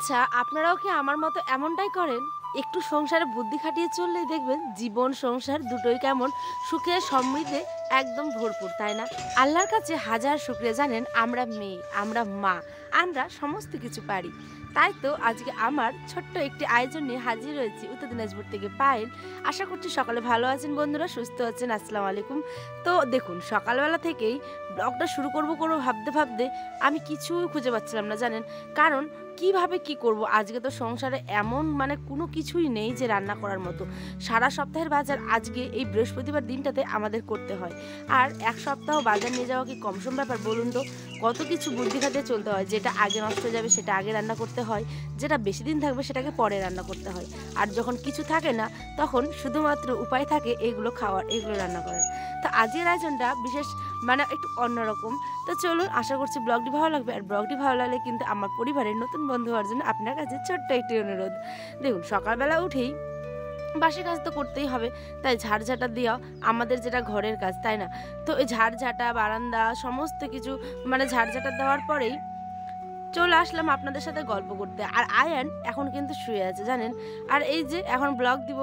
আচ্ছা, আপনারাও কি আমার মতো এমনটাই করেন? একটু সংসারে বুদ্ধি খাটিয়ে চললেই দেখবেন জীবন সংসার দুটোই কেমন সুখে সমৃদ্ধে একদম ভরপুর, তাই না? আল্লাহর কাছে হাজার শুকরিয়া, জানেন আমরা মেয়ে, আমরা মা, আমরা সমস্ত কিছু পারি। তাই তো আজকে আমার ছোট্ট একটি আয়োজন নিয়ে হাজির হয়েছি উত্তর দিনাজপুর থেকে পায়েল। আশা করছি সকালে ভালো আছেন বন্ধুরা, সুস্থ আছেন। আসসালামু আলাইকুম। তো দেখুন, সকালবেলা থেকেই ব্লগটা শুরু করব ভাবতে ভাবতে আমি কিছুই খুঁজে পাচ্ছিলাম না, জানেন। কারণ কিভাবে কি করব, আজকে তো সংসারে এমন কোনো কিছুই নেই যে রান্না করার মতো। সারা সপ্তাহের বাজার আজকে এই বৃহস্পতিবার দিনটাতে আমাদের করতে হয়। আর এক সপ্তাহ বাজার নিয়ে যাওয়া কি কম সম ব্যাপার বলুন তো? কত কিছু বুদ্ধি খাটিয়ে চলতে হয়। যেটা আগে নষ্ট হয়ে যাবে সেটা আগে রান্না করতে হয়, যেটা বেশি দিন থাকবে সেটাকে পরে রান্না করতে হয়। আর যখন কিছু থাকে না তখন শুধুমাত্র উপায় থাকে এগুলো খাওয়ার, এগুলো রান্না করার। তো আজকের আয়োজনটা বিশেষ একটু অন্যরকম। তো চলুন, আশা করছি ব্লগটি ভালো লাগবে। আর ব্লগটি ভালো লাগলে কিন্তু আমার পরিবারের নতুন বন্ধু হওয়ার জন্য আপনার কাছে ছোট্ট একটি অনুরোধ। দেখুন, সকালবেলা উঠেই বাসি কাজ তো করতেই হবে, তাই ঝাড়ঝাঁটা দেওয়া আমাদের যেটা ঘরের কাজ, তাই না? তো এই ঝাড়ঝাঁটা, বারান্দা সমস্ত কিছু ঝাড়ঝাঁটা দেওয়ার পরেই চলে আসলাম আপনাদের সাথে গল্প করতে। আর আয়ান এখন কিন্তু শুয়ে আছে, জানেন। আর এই যে এখন ব্লগ দিব,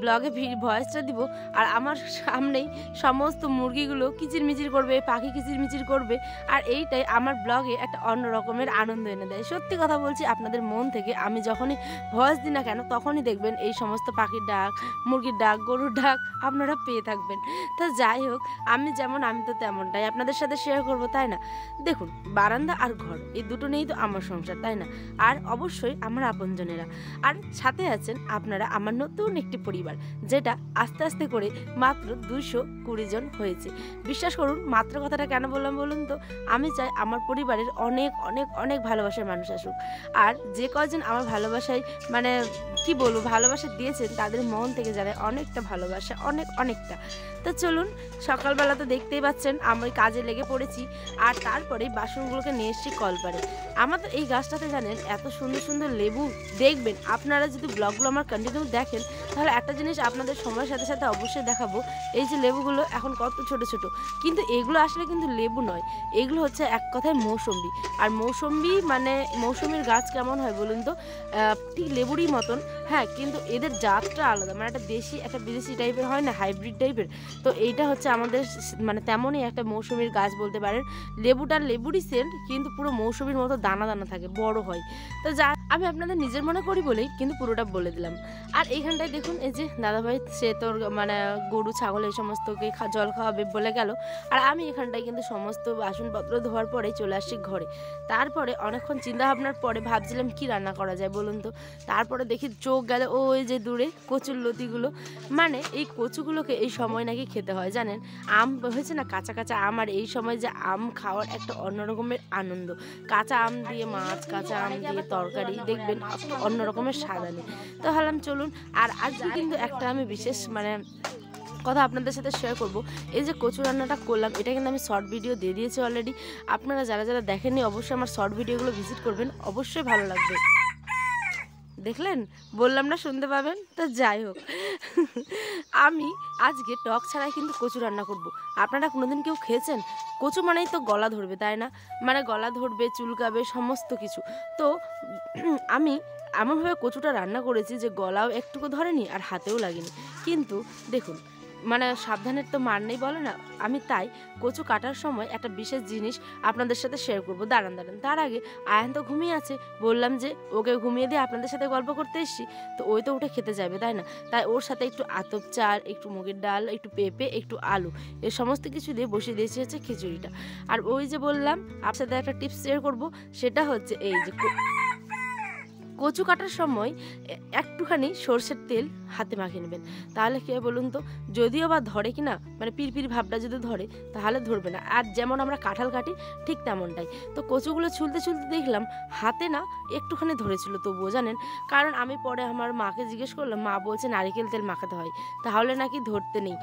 ব্লগে ভয়েসটা দিব, আর আমার সামনেই সমস্ত মুরগিগুলো কিচিরমিচির করবে, পাখি কিচিরমিচির করবে। আর এইটাই আমার ব্লগে একটা অন্য রকমের আনন্দ এনে দেয়। সত্যি কথা বলছি, আপনাদের মন থেকে আমি যখনই ভয়েস দিই না কেন তখনই দেখবেন এই সমস্ত পাখির ডাক, মুরগির ডাক, গরুর ডাক আপনারা পেয়ে থাকবেন। তো যাই হোক, আমি তো তেমনটাই আপনাদের সাথে শেয়ার করবো, তাই না? দেখুন, বারান্দা আর ঘর এই দুটো নেই তো আমার সংসার, তাই না? আর অবশ্যই আমার আপনজনেরা, আর সাথে আছেন আপনারা, আমার নতুন একটি পরিবার, যেটা আস্তে আস্তে করে মাত্র 220 জন হয়েছে। বিশ্বাস করুন, মাত্র কথাটা কেন বললাম বলুন তো? আমি চাই আমার পরিবারের অনেক অনেক অনেক ভালোবাসার মানুষ আসুক। আর যে কজন আমার ভালোবাসায় কি বলবো, ভালোবাসা দিয়েছেন তাদের মন থেকে জানে অনেকটা ভালোবাসা, অনেকটা। তো চলুন, সকালবেলা তো দেখতেই পাচ্ছেন আমি কাজে লেগে পড়েছি। আর তারপরে বাসনগুলোকে নিয়ে এসেছি কলপারে। আমাদের এই গাছটাতে জানেন এত সুন্দর সুন্দর লেবু। দেখবেন আপনারা যদি ব্লগগুলো আমার কন্টিনিউ দেখেন, তাহলে একটা জিনিস আপনাদের সময়ের সাথে সাথে অবশ্যই দেখাবো। এই যে লেবুগুলো এখন কত ছোট ছোট, কিন্তু এগুলো আসলে কিন্তু লেবু নয়, এগুলো হচ্ছে এক কথায় মৌসম্বি। আর মৌসুমির গাছ কেমন হয় বলুন তো? ঠিক লেবুরই মতন, হ্যাঁ, কিন্তু এদের জাতটা আলাদা, একটা দেশি একটা বিদেশি টাইপের হয় না, হাইব্রিড টাইপের। তো এইটা হচ্ছে আমাদের তেমনই একটা মৌসুমির গাছ বলতে পারেন। লেবুরই সেন্ট, কিন্তু পুরো মৌসুমির মতো দানা দানা থাকে, বড় হয়। তো আমি আপনাদের নিজের মনে করি বলেই কিন্তু পুরোটা বলে দিলাম। আর এইখানটায় দেখুন, এই যে দাদাভাই সে তোর গরু ছাগল এই সমস্তকে জল খাওয়াবে বলে গেল। আর আমি এখানটায় কিন্তু সমস্ত বাসনপত্র ধোয়ার পরে চলে আসছি ঘরে। তারপরে অনেকক্ষণ চিন্তা ভাবনার পরে ভাবছিলাম কি রান্না করা যায় বলুন তো। তারপরে দেখি চোখ গেল ওই যে দূরে কচুর লতিগুলো। এই কচুগুলোকে এই সময় নাকি খেতে হয়, জানেন। আম হয়েছে না, কাঁচা কাঁচা আম, আর এই সময় যে আম খাওয়ার একটা অন্যরকমের আনন্দ। কাঁচা আম দিয়ে মাছ, কাঁচা আম দিয়ে তরকারি, দেখবেন অন্য রকমের স্বাদ আনে। তো ভাবলাম চলুন। আর আজকে কিন্তু একটা আমি বিশেষ কথা আপনাদের সাথে শেয়ার করব। এই যে কচু রান্নাটা করলাম, এটা কিন্তু আমি শর্ট ভিডিও দিয়ে দিয়েছি অলরেডি। আপনারা যারা যারা দেখেননি অবশ্যই আমার শর্ট ভিডিওগুলো ভিজিট করবেন, অবশ্যই ভালো লাগবে। দেখলেন, বললাম না শুনতে পাবেন। তো যাই হোক, আমি আজকে টক ছাড়াই কিন্তু কচু রান্না করব। আপনারা কোনোদিন কেউ খেয়েছেন? কচু মানেই তো গলা ধরবে, তাই না? গলা ধরবে, চুলকাবে, সমস্ত কিছু। তো আমি এমনভাবে কচুটা রান্না করেছি যে গলাও একটুকু ধরেনি আর হাতেও লাগেনি। কিন্তু দেখুন, সাবধানের তো মার নেই বলে না। আমি তাই কচু কাটার সময় একটা বিশেষ জিনিস আপনাদের সাথে শেয়ার করব। দাঁড়ান। তার আগে আয়ান তো ঘুমিয়ে আছে, বললাম যে ওকে ঘুমিয়ে দিয়ে আপনাদের সাথে গল্প করতে এসেছি। তো ওই তো উঠে খেতে যাবে, তাই না? তাই ওর সাথে একটু আতপ চাল, একটু মুগের ডাল, একটু পেঁপে, একটু আলু, এর সমস্ত কিছু দিয়ে বসিয়ে দিয়েছি হচ্ছে খিচুড়িটা। আর ওই যে বললাম আপনার সাথে একটা টিপস শেয়ার করব, সেটা হচ্ছে এই যে কচু কাটার সময় একটুখানি সর্ষের তেল হাতে মাখিয়ে নেবেন। তাহলে কি বলুন তো, যদিও বা ধরে কিনা পিরপির ভাবটা যদি ধরে তাহলে ধরবে না। আর যেমন আমরা কাঁঠাল কাটি ঠিক তেমনটাই। তো কচুগুলো ছুলতে ছুলতে দেখলাম হাতে না একটুখানি ধরেছিল, তবুও জানেন। কারণ আমি পরে আমার মাকে জিজ্ঞেস করলাম, মা বলছে নারিকেল তেল মাখাতে হয়, তাহলে নাকি ধরতে নেই,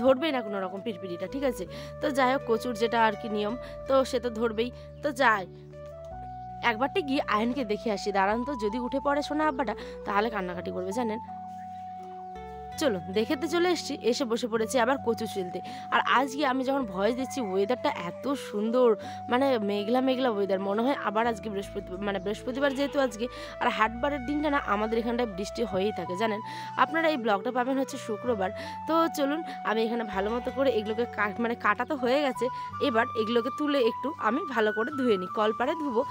ধরবেই না কোনো রকম পিরপিরিটা, ঠিক আছে। তো যাই হোক, কচুর যেটা আর কি নিয়ম, তো সে তো ধরবেই। তো যাই একবারটি গিয়ে আয়নকে দেখে আসি। দাঁড়ান তো, যদি উঠে পড়ে শোনা আব্বাটা তাহলে কান্নাকাটি করবে, জানেন। চলো দেখেতে চলে এসেছি, এসে বসে পড়েছি আবার কচু ছিলতে। আর আজকে আমি যখন ভয়েস দিচ্ছি ওয়েদারটা এত সুন্দর, মানে মেঘলা মেঘলা ওয়েদার, মনে হয় আবার আজকে বৃহস্পতিবার যেহেতু আজকে, আর হাটবারের দিনটা না আমাদের এখানটায় বৃষ্টি হয়েই থাকে জানেন। আপনারা এই ব্লগটা পাবেন হচ্ছে শুক্রবার। তো চলুন আমি এখানে ভালো মতো করে এগুলোকে কাটা তো হয়ে গেছে, এবার এগুলোকে তুলে একটু আমি ভালো করে ধুয়ে নিই, কলপারে ধুবো।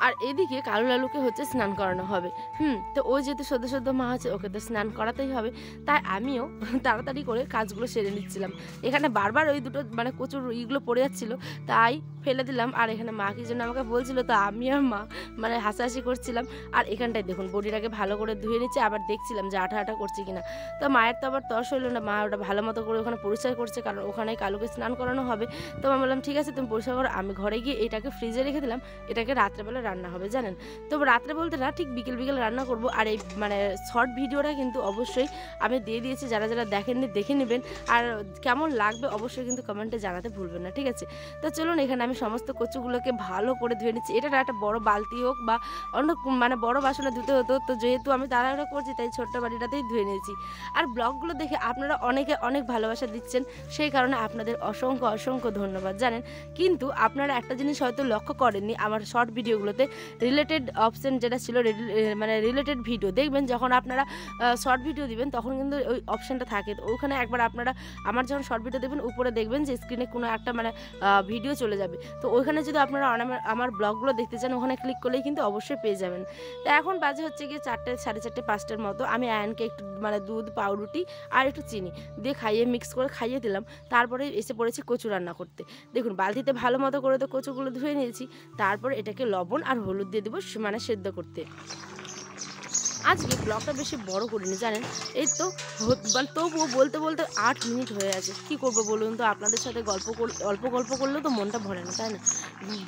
আর এদিকে কালু লালুকে হচ্ছে স্নান করানো হবে। তো ওই যেহেতু সদ্য মা আছে, ওকে তো স্নান করাতেই হবে, তাই আমিও তাড়াতাড়ি করে কাজগুলো সেরে নিচ্ছিলাম। এখানে বারবার ওই দুটো মানে কচুর ইগুলো পড়ে যাচ্ছিল, তাই ফেলে দিলাম। আর এখানে মা কি জন্য আমাকে বলছিল, তো আমি আর মা মানে হাসাহাসি করছিলাম। আর এখানটায় দেখুন বডিটাকে ভালো করে ধুয়ে নিচ্ছে, আবার দেখছিলাম যে আঠা আঠা করছে কিনা। তো মায়ের তো আবার তর্স হইলো না, মা ওটা ভালো মতো করে ওখানে পরিষ্কার করছে, কারণ ওখানে কালুকে স্নান করানো হবে। তো আমি বললাম ঠিক আছে তুমি পরিষ্কার করো, আমি ঘরে গিয়ে এটাকে ফ্রিজে রেখে দিলাম, এটাকে রাত্রেবেলা রান্না হবে জানেন। তো রাত্রে বলতে না, ঠিক বিকেল রান্না করব। আর এই মানে শর্ট ভিডিওটা কিন্তু অবশ্যই আমি দিয়ে দিয়েছি, যারা যারা দেখেননি দেখে নেবেন, আর কেমন লাগবে অবশ্যই কিন্তু কমেন্টে জানাতে ভুলবেন না, ঠিক আছে। তো চলুন এখানে আমি সমস্ত কচুগুলোকে ভালো করে ধুয়ে নিচ্ছি। এটা একটা বড় বালতি হোক বা অন্য মানে বড় বাসনে ধুতে হতো, তো যেহেতু আমি তাড়াহুড়ো করছি তাই ছোট্ট বাড়িটাতেই ধুয়ে নিয়েছি। আর ব্লগগুলো দেখে আপনারা অনেক ভালোবাসা দিচ্ছেন, সেই কারণে আপনাদের অসংখ্য ধন্যবাদ জানেন। কিন্তু আপনারা একটা জিনিস হয়তো লক্ষ্য করেননি, আমার শর্ট ভিডিওগুলোতে রিলেটেড অপশন যেটা ছিল, মানে রিলেটেড ভিডিও দেখবেন, যখন আপনারা শর্ট ভিডিও দিবেন তখন কিন্তু ওই অপশানটা থাকে। তো ওখানে একবার আপনারা আমার যখন শর্ট ভিডিও দেবেন উপরে দেখবেন যে স্ক্রিনে কোনো একটা মানে ভিডিও চলে যাবে। তো ওইখানে যদি আপনারা আমার ব্লগগুলো দেখতে চান, ওখানে ক্লিক করলেই কিন্তু অবশ্যই পেয়ে যাবেন। তো এখন বাজে হচ্ছে গিয়ে 4টে, 4:30, 5টার মতো। আমি আয়নকে একটু মানে দুধ, পাউরুটি আর একটু চিনি দিয়ে মিক্স করে খাইয়ে দিলাম। তারপরে এসে পড়েছি কচু রান্না করতে। দেখুন বালতিতে ভালো মতো করে তো কচুগুলো ধুয়ে নিয়েছি, তারপর এটাকে লবণ আর হলুদ দিয়ে দেবো মানে সেদ্ধ করতে। আজকে ব্লগটা বেশি বড় করিনি জানেন, এই তো মানে তবুও বলতে 8 মিনিট হয়ে আছে। কি করব বলুন তো, আপনাদের সাথে অল্প গল্প করলেও তো মনটা ভরে না, তাই না?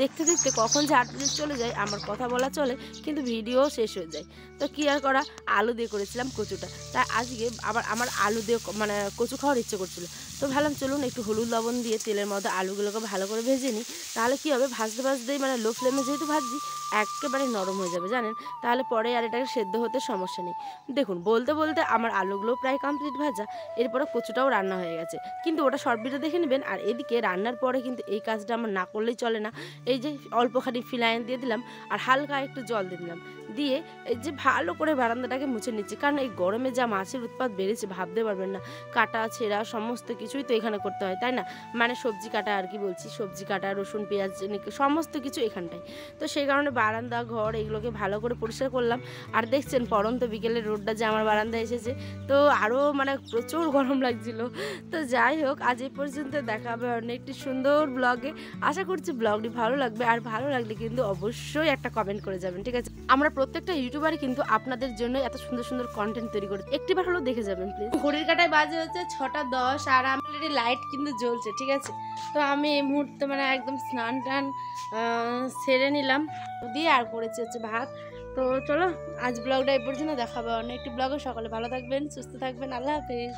দেখতে কখন যে 8 মিনিট চলে যায়, আমার কথা বলা চলে কিন্তু ভিডিও শেষ হয়ে যায়। তো কি আর করা, আলু দিয়ে করেছিলাম কচুটা, তাই আজকে আবার আমার আলু দিয়ে মানে কচু খাওয়ার ইচ্ছে করছিল। তো ভাবলাম চলুন একটু হলুদ লবণ দিয়ে তেলের মধ্যে আলুগুলোকে ভালো করে ভেজে নিই, তাহলে কী হবে, ভাজতেই মানে লো ফ্লেমে যেহেতু ভাজছি একেবারে নরম হয়ে যাবে জানেন, তাহলে পরে আর এটাকে সেদ্ধ হতে সমস্যা নেই। দেখুন বলতে আমার আলুগুলো প্রায় কমপ্লিট ভাজা, এরপরে কচুটাও রান্না হয়ে গেছে, কিন্তু ওটা শর্ট ভিডিও দেখে নেবেন। আর এদিকে রান্নার পরে কিন্তু এই কাজটা আমার না করলেই চলে না। এই যে অল্পখানি ফিনাইল দিয়ে দিলাম আর হালকা একটু জল দিয়ে দিলাম, দিয়ে এই যে ভালো করে বারান্দাটাকে মুছে নিচ্ছি, কারণ এই গরমে যা মাছের উৎপাত বেড়েছে ভাবতে পারবেন না। কাটা ছেঁড়া সমস্ত কিছুই তো এখানে করতে হয়, তাই না? মানে সবজি কাটা আর কি বলছি, সবজি কাটা, রসুন পেঁয়াজ সমস্ত কিছু এখানটায়। তো সেই কারণে বারান্দা ঘর এগুলোকে ভালো করে পরিষ্কার করলাম। আর দেখছেন পরন্ত বিকেলের রোদটা যে আমার বারান্দায় এসেছে, তো আরও মানে প্রচুর গরম লাগছিল। তো যাই হোক, আজ এই পর্যন্ত, দেখা হবে অনেক একটি সুন্দর ব্লগে। আশা করছি ব্লগটি ভালো লাগবে, আর ভালো লাগলে কিন্তু অবশ্যই একটা কমেন্ট করে যাবেন, ঠিক আছে? আমরা প্রত্যেকটা ইউটিউবারই কিন্তু আপনাদের জন্য এত সুন্দর কন্টেন্ট তৈরি করি, একটিবার হলেও দেখে যাবেন প্লিজ। ঘড়ির কাঁটায় বাজে হচ্ছে 6টা 10, আর আমার লাইট কিন্তু জ্বলছে, ঠিক আছে? তো আমি এই মুহূর্তে মানে একদম স্নান টান সেরে নিলাম দিয়ে আর করেছি হচ্ছে ভাত। তো চলো আজ ব্লগটা এই পর্যন্ত, দেখাবো অনেক একটি ব্লগে। সকলে ভালো থাকবেন, সুস্থ থাকবেন, আল্লাহ হাফেজ।